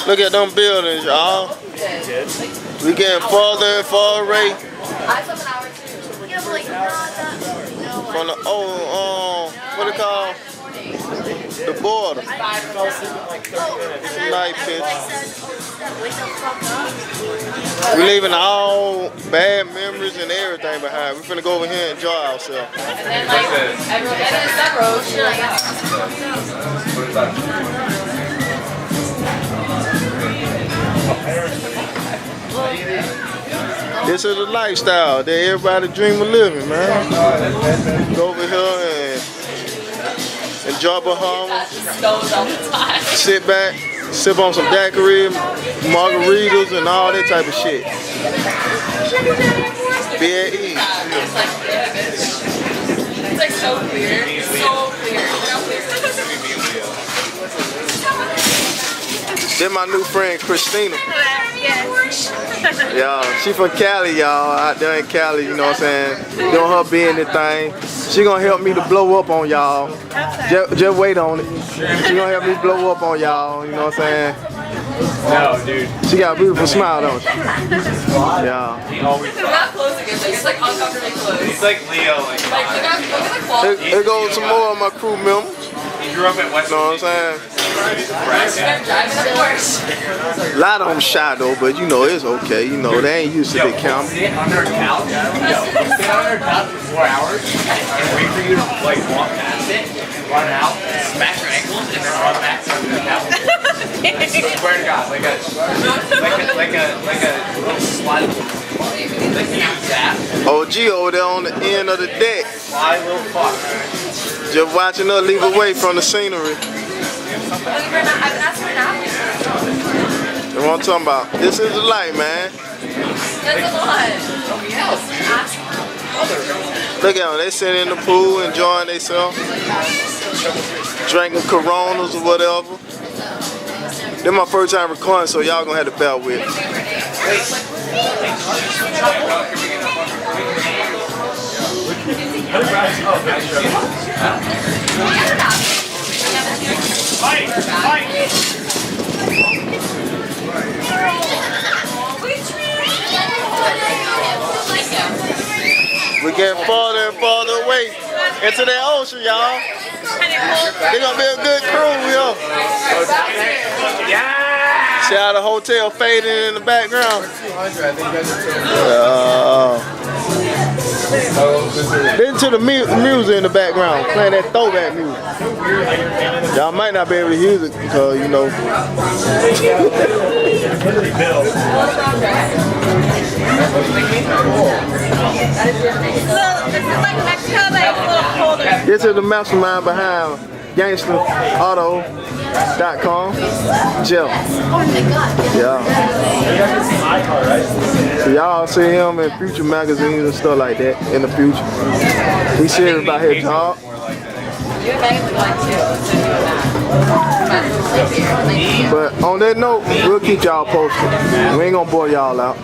Look at them buildings, y'all. We getting farther and farther away from the old, what it called? The border. Night picture. We leaving all bad memories and everything behind. We're finna go over here and enjoy ourselves. And then like everyone in that road, This is the lifestyle that everybody dream of living, man. Go over here and enjoy Bahamas. Sit back, sip on some daiquiri, margaritas, and all that type of shit. Be at ease. It's like so clear. It's so clear. Then my new friend Christina. Y'all, she from Cali, y'all, out there in Cali, you know what I'm saying? Doing her business thing. She gonna help me to blow up on y'all. Just wait on it. She gonna help me blow up on y'all, you know what I'm saying? No, dude. She got a beautiful smile, don't she? Yeah. It's not close again, it's like uncomfortably close. He's like Leo. Like look at the quality. Here goes some more of my crew members. he grew up at West. You know what I'm saying? Driving up Porsche. A lot of them shy though, but you know, it's okay. You know, they ain't used to the camera. Sit under a couch. Sit under a couch for 4 hours and wait for you to like walk past it, run out, smash your ankles, and then run back to the couch. I swear to God, like a slide. Like that. OG over there on the end of the deck. Fly little fuck. Just watching her leave away from the scenery. That's what I'm talking about. This is the life, man. That's a lot. Look at them. They sitting in the pool enjoying themselves. Drinking Coronas or whatever. This my first time recording, so y'all gonna have to bear with it. We get farther and farther away into the ocean, y'all. They're gonna be a good crew, yo. See how the hotel fading in the background? Listen to the music in the background, playing that throwback music. Y'all might not be able to use it because, you know. This is the mastermind behind GangsterAuto.com. Jeff. Yeah. So y'all see him in future magazines and stuff like that in the future. He's serious about his job. But on that note, we'll keep y'all posted. We ain't gonna bore y'all out.